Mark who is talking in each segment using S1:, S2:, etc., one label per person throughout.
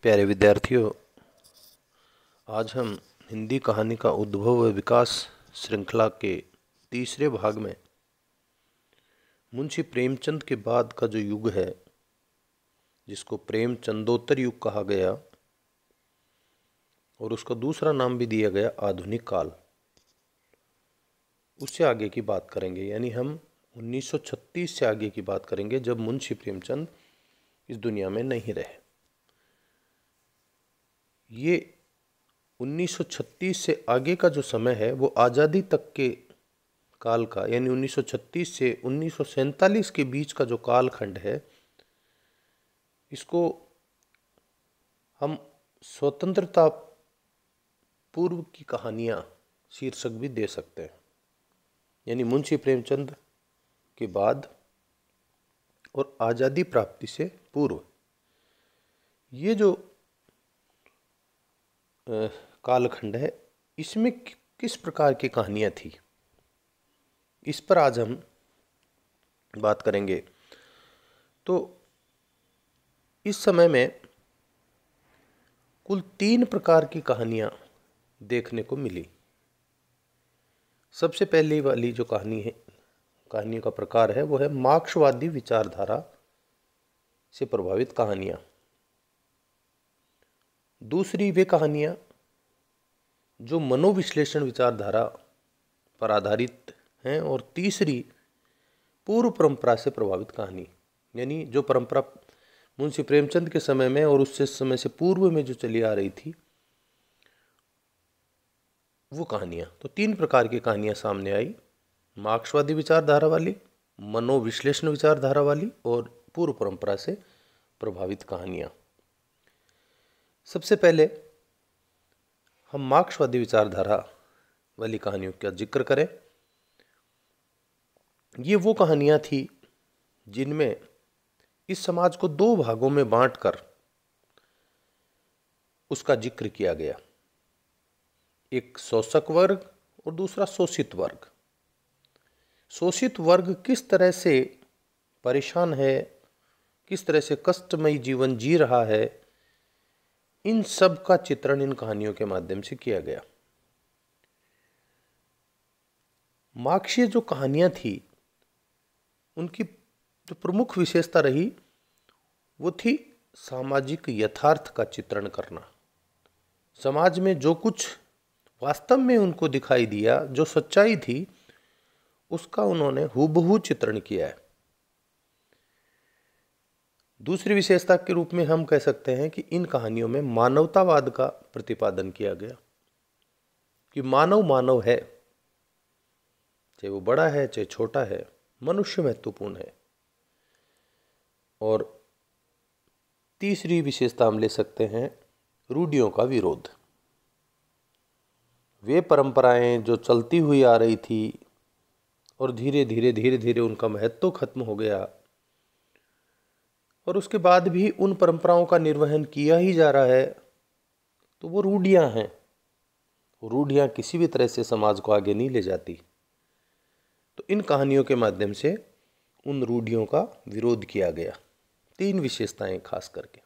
S1: प्यारे विद्यार्थियों, आज हम हिंदी कहानी का उद्भव व विकास श्रृंखला के तीसरे भाग में मुंशी प्रेमचंद के बाद का जो युग है, जिसको प्रेमचंदोत्तर युग कहा गया और उसका दूसरा नाम भी दिया गया आधुनिक काल, उससे आगे की बात करेंगे। यानी हम 1936 से आगे की बात करेंगे, जब मुंशी प्रेमचंद इस दुनिया में नहीं रहे। ये 1936 से आगे का जो समय है वो आज़ादी तक के काल का, यानी 1936 से 1947 के बीच का जो कालखंड है, इसको हम स्वतंत्रता पूर्व की कहानियाँ शीर्षक भी दे सकते हैं। यानी मुंशी प्रेमचंद के बाद और आज़ादी प्राप्ति से पूर्व ये जो कालखंड है, इसमें किस प्रकार की कहानियाँ थी, इस पर आज हम बात करेंगे। तो इस समय में कुल 3 प्रकार की कहानियाँ देखने को मिली। सबसे पहली वाली जो कहानियों का प्रकार है वो है मार्क्सवादी विचारधारा से प्रभावित कहानियाँ। दूसरी वे कहानियाँ जो मनोविश्लेषण विचारधारा पर आधारित हैं, और तीसरी पूर्व परंपरा से प्रभावित कहानी, यानी जो परंपरा मुंशी प्रेमचंद के समय में और उससे समय से पूर्व में जो चली आ रही थी वो कहानियाँ। तो 3 प्रकार की कहानियाँ सामने आई, मार्क्सवादी विचारधारा वाली, मनोविश्लेषण विचारधारा वाली और पूर्व परंपरा से प्रभावित कहानियाँ। सबसे पहले हम मार्क्सवादी विचारधारा वाली कहानियों का जिक्र करें। ये वो कहानियाँ थी जिनमें इस समाज को 2 भागों में बांटकर उसका जिक्र किया गया, एक शोषक वर्ग और दूसरा शोषित वर्ग। शोषित वर्ग किस तरह से परेशान है, किस तरह से कष्टमयी जीवन जी रहा है, इन सब का चित्रण इन कहानियों के माध्यम से किया गया। मार्क्सीय जो कहानियाँ थी उनकी जो प्रमुख विशेषता रही वो थी सामाजिक यथार्थ का चित्रण करना। समाज में जो कुछ वास्तव में उनको दिखाई दिया, जो सच्चाई थी, उसका उन्होंने हूबहू चित्रण किया है। दूसरी विशेषता के रूप में हम कह सकते हैं कि इन कहानियों में मानवतावाद का प्रतिपादन किया गया कि मानव मानव है, चाहे वो बड़ा है चाहे छोटा है, मनुष्य महत्वपूर्ण है। और तीसरी विशेषता हम ले सकते हैं रूढ़ियों का विरोध। वे परंपराएं जो चलती हुई आ रही थी और धीरे धीरे उनका महत्व खत्म हो गया, और उसके बाद भी उन परंपराओं का निर्वहन किया ही जा रहा है, तो वो रूढ़ियाँ हैं। रूढ़ियाँ किसी भी तरह से समाज को आगे नहीं ले जाती। तो इन कहानियों के माध्यम से उन रूढ़ियों का विरोध किया गया। 3 विशेषताएं खास करके।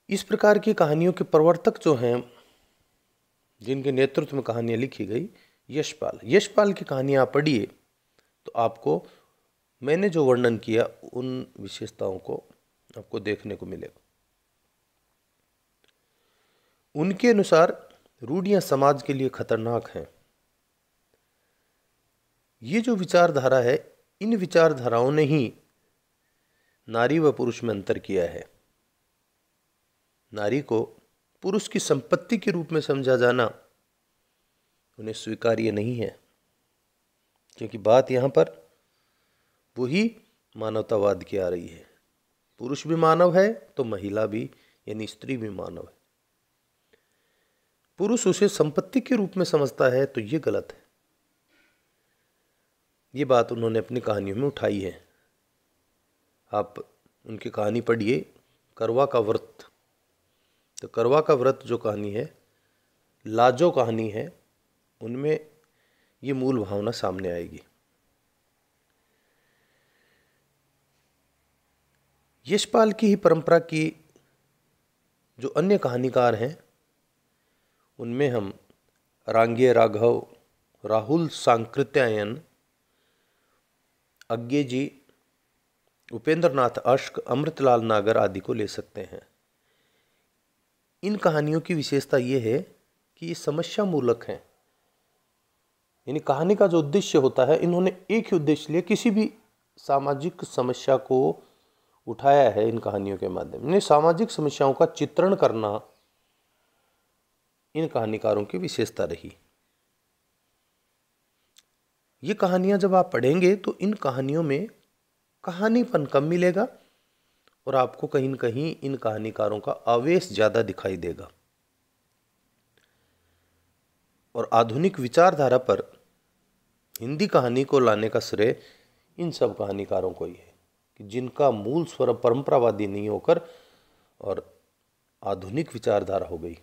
S1: इस प्रकार की कहानियों के प्रवर्तक जो हैं, जिनके नेतृत्व में कहानियाँ लिखी गई, यशपाल की कहानियाँ आप पढ़िए तो आपको मैंने जो वर्णन किया उन विशेषताओं को आपको देखने को मिलेगा। उनके अनुसार रूढ़ियाँ समाज के लिए खतरनाक हैं। ये जो विचारधारा है, इन विचारधाराओं ने ही नारी व पुरुष में अंतर किया है। नारी को पुरुष की संपत्ति के रूप में समझा जाना उन्हें स्वीकार्य नहीं है, क्योंकि बात यहाँ पर वही मानवतावाद की आ रही है। पुरुष भी मानव है तो महिला भी, यानी स्त्री भी मानव है। पुरुष उसे संपत्ति के रूप में समझता है तो ये गलत है। ये बात उन्होंने अपनी कहानियों में उठाई है। आप उनकी कहानी पढ़िए, करवा का व्रत। तो करवा का व्रत जो कहानी है, लाजो कहानी है, उनमें ये मूल भावना सामने आएगी। यशपाल की ही परंपरा की जो अन्य कहानीकार हैं उनमें हम रांगे राघव, राहुल सांकृत्यायन, अज्ञे जी, उपेंद्र नाथ अश्क, अमृतलाल नागर आदि को ले सकते हैं। इन कहानियों की विशेषता ये है कि ये समस्या मूलक हैं, यानी कहानी का जो उद्देश्य होता है, इन्होंने एक ही उद्देश्य लिया, किसी भी सामाजिक समस्या को उठाया है इन कहानियों के माध्यम से। सामाजिक समस्याओं का चित्रण करना इन कहानीकारों की विशेषता रही। ये कहानियां जब आप पढ़ेंगे तो इन कहानियों में कहानीपन कम मिलेगा और आपको कहीं न कहीं इन कहानीकारों का आवेश ज़्यादा दिखाई देगा। और आधुनिक विचारधारा पर हिंदी कहानी को लाने का श्रेय इन सब कहानीकारों को ही है कि जिनका मूल स्वरूप परंपरावादी नहीं होकर और आधुनिक विचारधारा हो गई।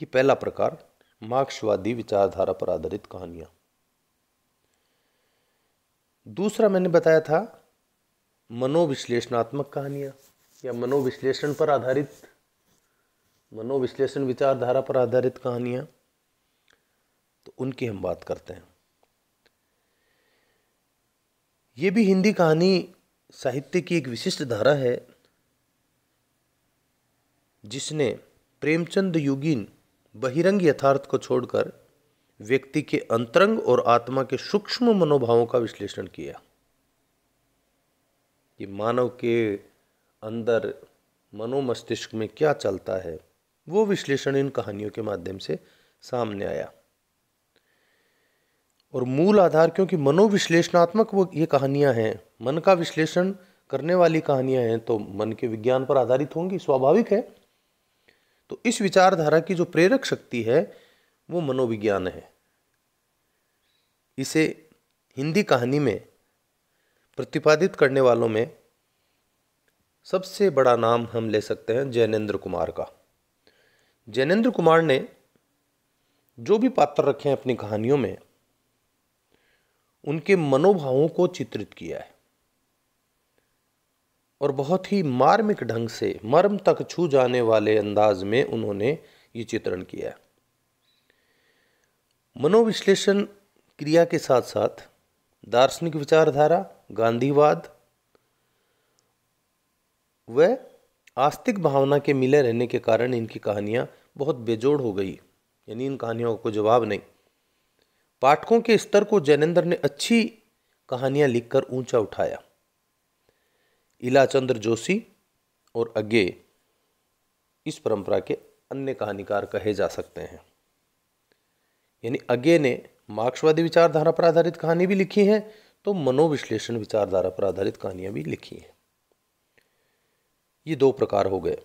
S1: ये पहला प्रकार, मार्क्सवादी विचारधारा पर आधारित कहानियां। दूसरा मैंने बताया था मनोविश्लेषणात्मक कहानियां या मनोविश्लेषण पर आधारित, मनोविश्लेषण विचारधारा पर आधारित कहानियां, तो उनकी हम बात करते हैं। ये भी हिंदी कहानी साहित्य की एक विशिष्ट धारा है जिसने प्रेमचंद युगीन बहिरंग यथार्थ को छोड़कर व्यक्ति के अंतरंग और आत्मा के सूक्ष्म मनोभावों का विश्लेषण किया। ये मानव के अंदर मनोमस्तिष्क में क्या चलता है, वो विश्लेषण इन कहानियों के माध्यम से सामने आया। और मूल आधार, क्योंकि मनोविश्लेषणात्मक वो ये कहानियां हैं, मन का विश्लेषण करने वाली कहानियां हैं, तो मन के विज्ञान पर आधारित होंगी, स्वाभाविक है। तो इस विचारधारा की जो प्रेरक शक्ति है वो मनोविज्ञान है। इसे हिंदी कहानी में प्रतिपादित करने वालों में सबसे बड़ा नाम हम ले सकते हैं जैनेन्द्र कुमार का। जैनेन्द्र कुमार ने जो भी पात्र रखे हैं अपनी कहानियों में, उनके मनोभावों को चित्रित किया है और बहुत ही मार्मिक ढंग से, मर्म तक छू जाने वाले अंदाज में उन्होंने ये चित्रण किया है। मनोविश्लेषण क्रिया के साथ साथ दार्शनिक विचारधारा, गांधीवाद व आस्तिक भावना के मिले रहने के कारण इनकी कहानियां बहुत बेजोड़ हो गई, यानी इन कहानियों को जवाब नहीं। पाठकों के स्तर को जैनेन्द्र ने अच्छी कहानियां लिखकर ऊंचा उठाया। इलाचंद्र जोशी और अज्ञे इस परंपरा के अन्य कहानीकार कहे जा सकते हैं। यानी अज्ञे ने मार्क्सवादी विचारधारा पर आधारित कहानी भी लिखी है, तो मनोविश्लेषण विचारधारा पर आधारित कहानियां भी लिखी हैं। ये दो प्रकार हो गए।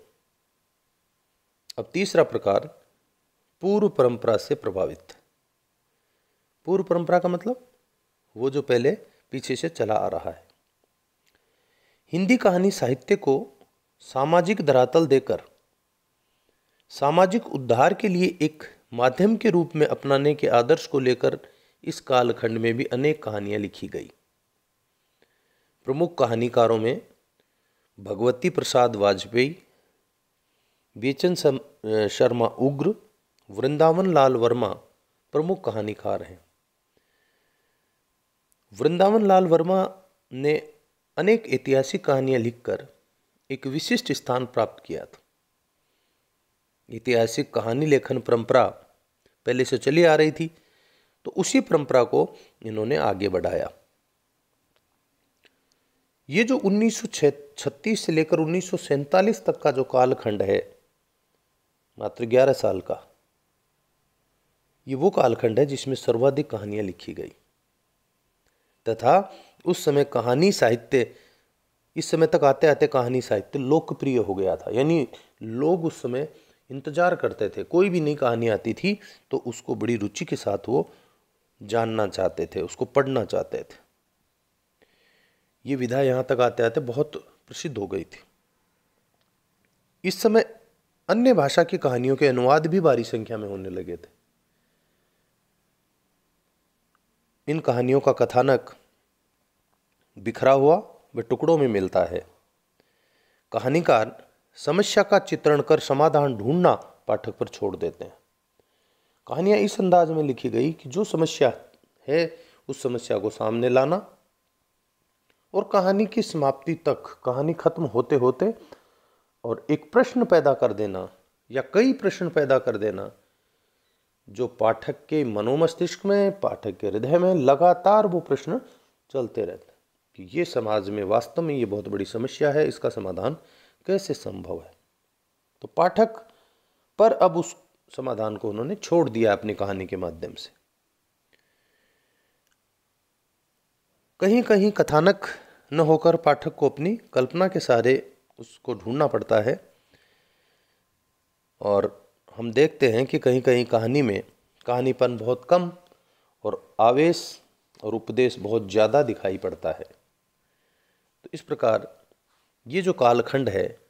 S1: अब तीसरा प्रकार, पूर्व परंपरा से प्रभावित। पूर्व परंपरा का मतलब वो जो पहले पीछे से चला आ रहा है। हिंदी कहानी साहित्य को सामाजिक धरातल देकर सामाजिक उद्धार के लिए एक माध्यम के रूप में अपनाने के आदर्श को लेकर इस कालखंड में भी अनेक कहानियां लिखी गई। प्रमुख कहानीकारों में भगवती प्रसाद वाजपेयी, बेचन शर्मा उग्र, वृंदावन लाल वर्मा प्रमुख कहानीकार हैं। वृंदावन लाल वर्मा ने अनेक ऐतिहासिक कहानियां लिखकर एक विशिष्ट स्थान प्राप्त किया था। ऐतिहासिक कहानी लेखन परंपरा पहले से चली आ रही थी, तो उसी परंपरा को इन्होंने आगे बढ़ाया। ये जो 1936 से लेकर 1947 तक का जो कालखंड है, मात्र 11 साल का, ये वो कालखंड है जिसमें सर्वाधिक कहानियां लिखी गई तथा उस समय कहानी साहित्य, इस समय तक आते आते कहानी साहित्य लोकप्रिय हो गया था। यानी लोग उस समय इंतजार करते थे, कोई भी नई कहानी आती थी तो उसको बड़ी रुचि के साथ वो जानना चाहते थे, उसको पढ़ना चाहते थे। ये विधा यहाँ तक आते आते बहुत प्रसिद्ध हो गई थी। इस समय अन्य भाषा की कहानियों के अनुवाद भी भारी संख्या में होने लगे थे। इन कहानियों का कथानक बिखरा हुआ व टुकड़ों में मिलता है। कहानीकार समस्या का चित्रण कर समाधान ढूंढना पाठक पर छोड़ देते हैं। कहानियाँ इस अंदाज में लिखी गई कि जो समस्या है उस समस्या को सामने लाना और कहानी की समाप्ति तक, कहानी खत्म होते होते और एक प्रश्न पैदा कर देना या कई प्रश्न पैदा कर देना जो पाठक के मनोमस्तिष्क में, पाठक के हृदय में लगातार वो प्रश्न चलते रहते हैं कि ये समाज में वास्तव में ये बहुत बड़ी समस्या है, इसका समाधान कैसे संभव है। तो पाठक पर अब उस समाधान को उन्होंने छोड़ दिया अपनी कहानी के माध्यम से। कहीं कहीं कथानक न होकर पाठक को अपनी कल्पना के सहारे उसको ढूंढना पड़ता है और हम देखते हैं कि कहीं कहीं कहानी में कहानीपन बहुत कम और आवेश और उपदेश बहुत ज़्यादा दिखाई पड़ता है। तो इस प्रकार ये जो कालखंड है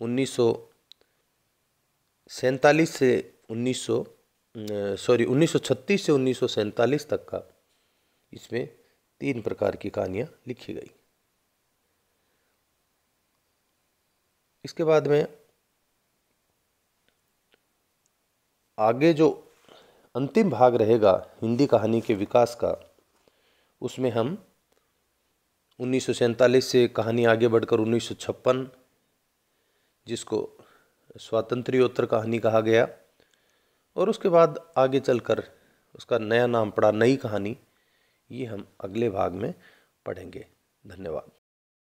S1: 1937 से 1936 से 1947 तक का, इसमें 3 प्रकार की कहानियाँ लिखी गई। इसके बाद में आगे जो अंतिम भाग रहेगा हिंदी कहानी के विकास का, उसमें हम 1947 से कहानी आगे बढ़कर 1956, जिसको स्वातंत्र्योत्तर कहानी कहा गया, और उसके बाद आगे चलकर उसका नया नाम पड़ा नई कहानी, ये हम अगले भाग में पढ़ेंगे। धन्यवाद।